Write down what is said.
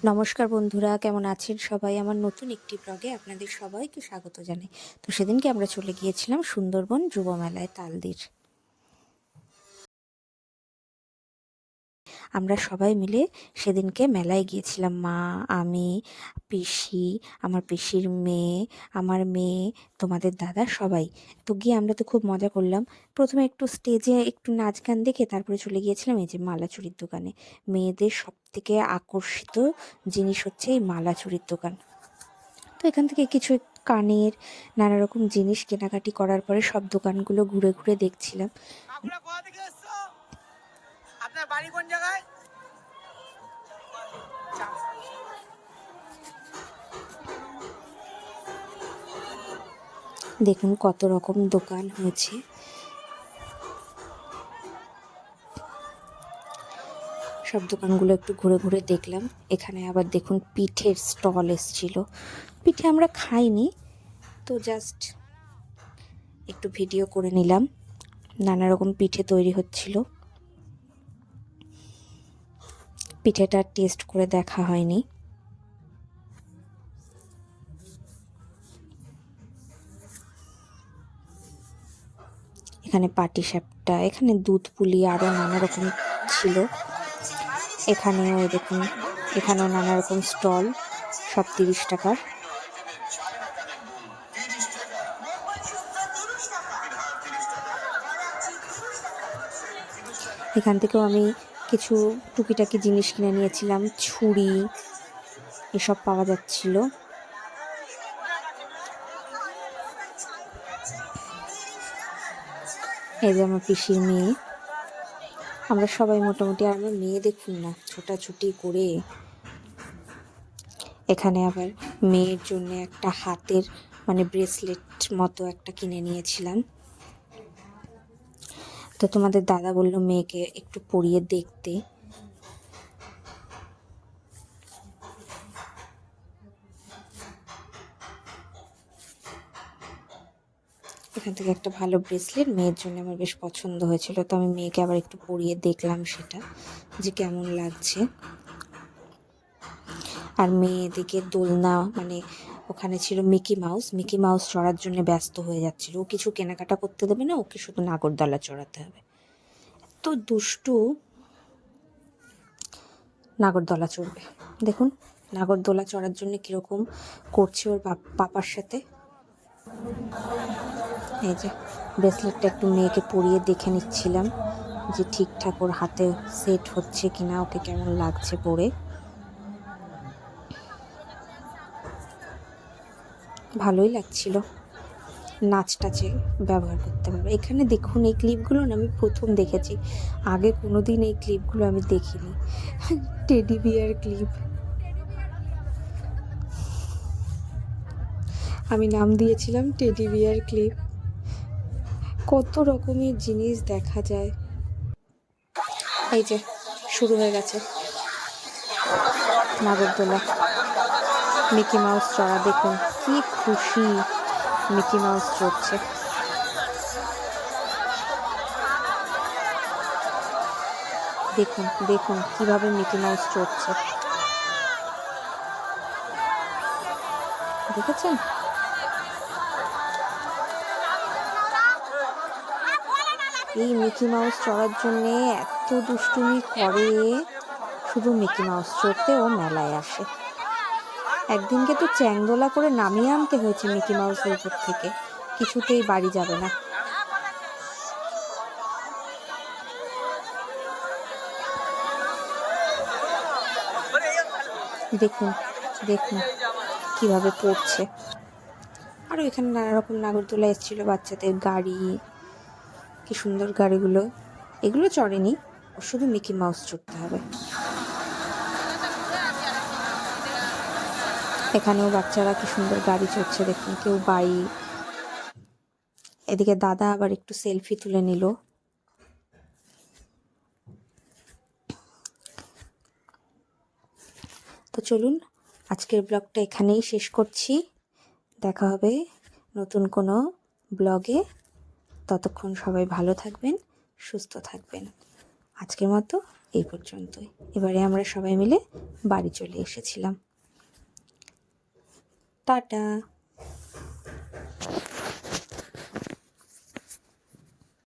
নমস্কার বন্ধুরা, কেমন আছেন সবাই? আমার নতুন একটি ব্লগে আপনাদের সবাইকে স্বাগত জানাই। তো সেদিনকে আমরা চলে গিয়েছিলাম সুন্দরবন যুব মেলায় তালদির। আমরা সবাই মিলে সেদিনকে মেলায় গিয়েছিলাম। মা, আমি, পিসি, আমার পিসির মেয়ে, আমার মেয়ে, তোমাদের দাদা, সবাই। তো গিয়ে আমরা তো খুব মজা করলাম। প্রথমে একটু স্টেজে একটু নাচ গান দেখে তারপরে চলে গিয়েছিলাম এই যে মালা চুরির দোকানে। মেয়েদের সব থেকে আকর্ষিত জিনিস হচ্ছে এই মালা চুরির দোকান। তো এখান থেকে কিছু কানের নানা রকম জিনিস কেনাকাটি করার পরে সব দোকানগুলো ঘুরে ঘুরে দেখছিলাম। আপনার বাড়ি কোন জায়গায়? দেখুন কত রকম দোকান হয়েছে। সব দোকানগুলো একটু ঘুরে ঘুরে দেখলাম। এখানে আবার দেখুন পিঠের স্টল এসছিল। পিঠে আমরা খাইনি, তো জাস্ট একটু ভিডিও করে নিলাম। নানা রকম পিঠে তৈরি হচ্ছিল। পিঠেটা টেস্ট করে দেখা হয়নি। এখানে পাটিসাপটা, এখানে দুধ পুলি, আরও নানা রকম ছিল। এখানেও দেখুন, এখানেও নানা রকম স্টল, সব 30 টাকার। এখান থেকেও আমি কিছু টুকিটাকি জিনিস কিনে নিয়েছিলাম। ছুরি এসব পাওয়া যাচ্ছিল। এই যে আমার পিসির মেয়ে, আমরা সবাই মোটামুটি। আর আমার মেয়ে দেখুন না, ছোটাছুটি করে। এখানে আবার মেয়ের জন্য একটা হাতের ব্রেসলেট মতো একটা কিনে নিয়েছিলাম। তো তোমাদের দাদা বললো মেয়েকে একটু পরিয়ে দেখতে। এখান থেকে একটা ভালো ব্রেসলেট মেয়ের জন্য আমার বেশ পছন্দ হয়েছিল, তো আমি মেয়েকে আবার একটু পরিয়ে দেখলাম সেটা যে কেমন লাগছে। আর মেয়ে এদিকে দোলনা, ওখানে ছিল মিকি মাউস চড়ার জন্য ব্যস্ত হয়ে যাচ্ছিল। ও কিছু কেনাকাটা করতে দেবে না, ওকে শুধু নাগরদোলা চড়াতে হবে। তো দুষ্টু নাগরদোলা চড়বে। দেখুন নাগরদোলা চড়ার জন্য কিরকম করছে ওর পাপার সাথে। এই যে ব্রেসলেটটা একটু মেয়েকে পরিয়ে দেখে নিচ্ছিলাম যে ঠিকঠাক ওর হাতে সেট হচ্ছে কিনা, ওকে কেমন লাগছে পরে। ভালোই লাগছিল। নাচ টাচে ব্যবহার করতে পারবে। এখানে দেখুন এই ক্লিপগুলো না আমি প্রথম দেখেছি, আগে কোনো দিন এই ক্লিপগুলো আমি দেখিনি। টেডি বিয়ার ক্লিপ, আমি নাম দিয়েছিলাম টেডি বিয়ার ক্লিপ। কত রকমের জিনিস দেখা যায়। এই যে শুরু হয়ে গেছে নাগরদোলা, মিকি মাউস চড়া। দেখুন কি খুশি, মিকি মাউস চড়ছে। দেখুন দেখুন কিভাবে মিকি মাউস চড়ছে, দেখেছেন? এই মিকি মাউস চড়ার জন্যে এত দুষ্টুমি করে, শুধু মিকি মাউস চড়তে ও মেলায় আসে। একদিনকে তো চ্যাংদোলা করে নামিয়ে আনতে হয়েছে মিকি মাউসের উপর থেকে, কিছুতেই বাড়ি যাবে না। দেখুন দেখুন কিভাবে পড়ছে। আরও এখানে নানা রকম নাগরদোলা এসেছিলো, বাচ্চাদের গাড়ি, কি সুন্দর গাড়িগুলো। এগুলো চড়েনি, শুধু মিকি মাউস চড়তে হবে। এখানেও বাচ্চারা কি সুন্দর গাড়ি চড়ছে দেখুন, কেউ বাইক। এদিকে দাদা আবার একটু সেলফি তুলে নিল। তো চলুন আজকের ব্লগটা এখানেই শেষ করছি। দেখা হবে নতুন কোনো ব্লগে। ততক্ষণ সবাই ভালো থাকবেন, সুস্থ থাকবেন। আজকের মতো এই পর্যন্তই। এবারে আমরা সবাই মিলে বাড়ি চলে এসেছিলাম। টাটা।